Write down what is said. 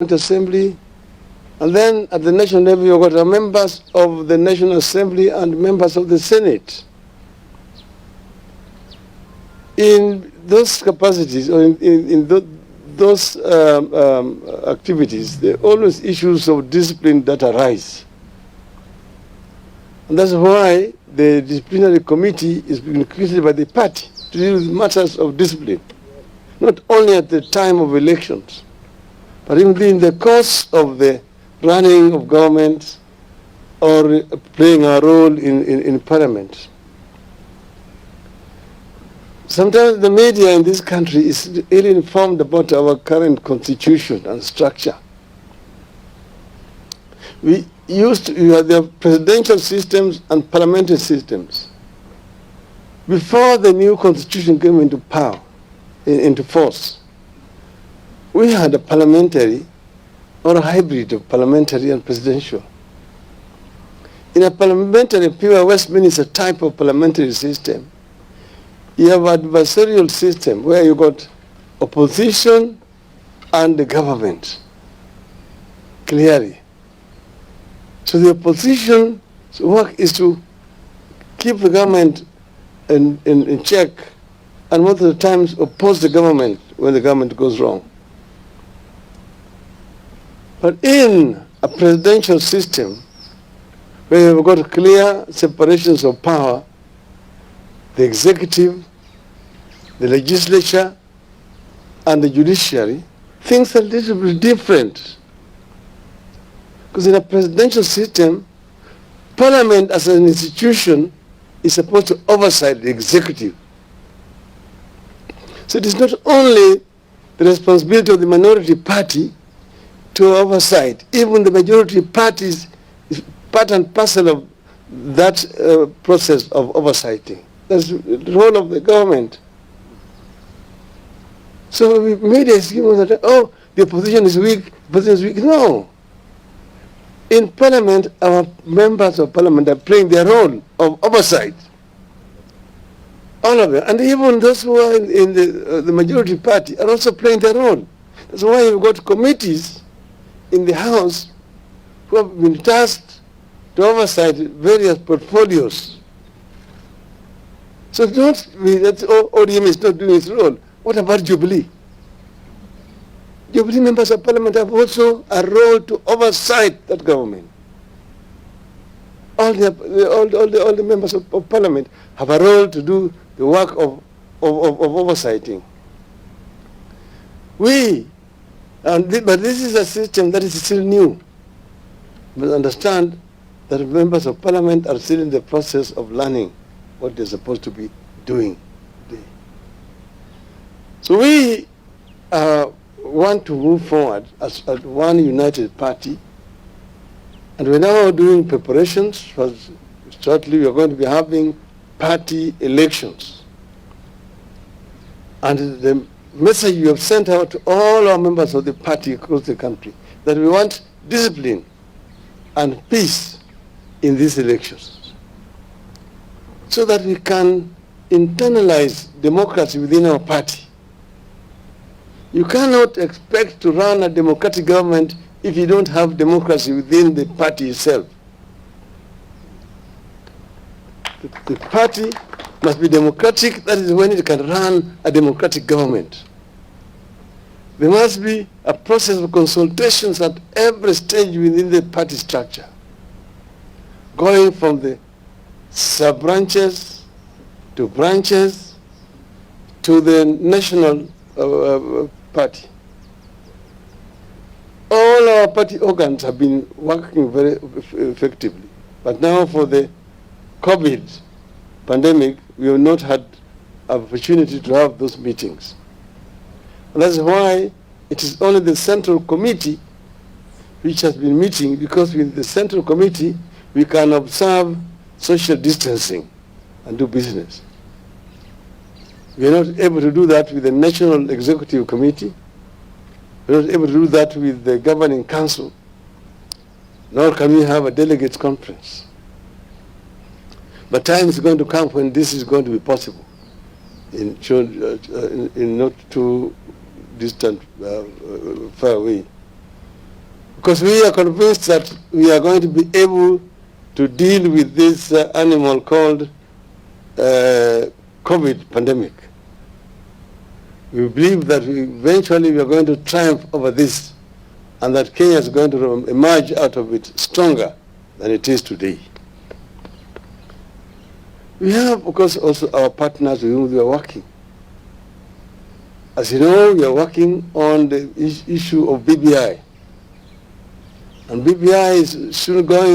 Assembly, and then at the national level you've got members of the National Assembly and members of the Senate. In those capacities, or in those activities, there are always issues of discipline that arise. And that's why the disciplinary committee is being created by the party to deal with matters of discipline, not only at the time of elections, but even in the course of the running of government or playing a role in parliament. Sometimes the media in this country is ill-informed about our current constitution and structure. We have the presidential systems and parliamentary systems. Before the new constitution came into power, into force, we had a parliamentary or a hybrid of parliamentary and presidential. In a parliamentary, pure Westminster type of parliamentary system, you have an adversarial system where you got opposition and the government, clearly. So the opposition's work is to keep the government in check, and most of the times oppose the government when the government goes wrong. But in a presidential system, where you've got clear separations of power, the executive, the legislature, and the judiciary, things are a little bit different. Because in a presidential system, parliament as an institution is supposed to oversight the executive. So it is not only the responsibility of the minority party to oversight. Even the majority parties is part and parcel of that process of oversighting. That's the role of the government. So media is giving us that, oh, the opposition is weak, the opposition is weak. No. In parliament, our members of parliament are playing their role of oversight. All of them. And even those who are in the majority party are also playing their role. That's why you've got committees in the House who have been tasked to oversight various portfolios. So don't be that ODM is not doing its role. What about Jubilee? Jubilee members of parliament have also a role to oversight that government. All the members of parliament have a role to do the work of oversighting. But this is a system that is still new. You must understand that members of parliament are still in the process of learning what they're supposed to be doing. So we want to move forward as one united party, and we're now doing preparations. For shortly we're going to be having party elections. And the message you have sent out to all our members of the party across the country, that we want discipline and peace in these elections, so that we can internalize democracy within our party. You cannot expect to run a democratic government if you don't have democracy within the party itself. The party must be democratic. That is when it can run a democratic government. There must be a process of consultations at every stage within the party structure, going from the sub-branches to branches to the national party. All our party organs have been working very effectively. But now for the COVID pandemic, we have not had an opportunity to have those meetings. And that's why it is only the Central Committee which has been meeting, because with the Central Committee we can observe social distancing and do business. We are not able to do that with the National Executive Committee. We are not able to do that with the Governing Council. Nor can we have a delegates conference. But time is going to come when this is going to be possible in not too distant, far away. Because we are convinced that we are going to be able to deal with this animal called COVID pandemic. We believe that eventually we are going to triumph over this, and that Kenya is going to emerge out of it stronger than it is today. We have, of course, also our partners with whom we are working. As you know, we are working on the issue of BBI. And BBI is soon going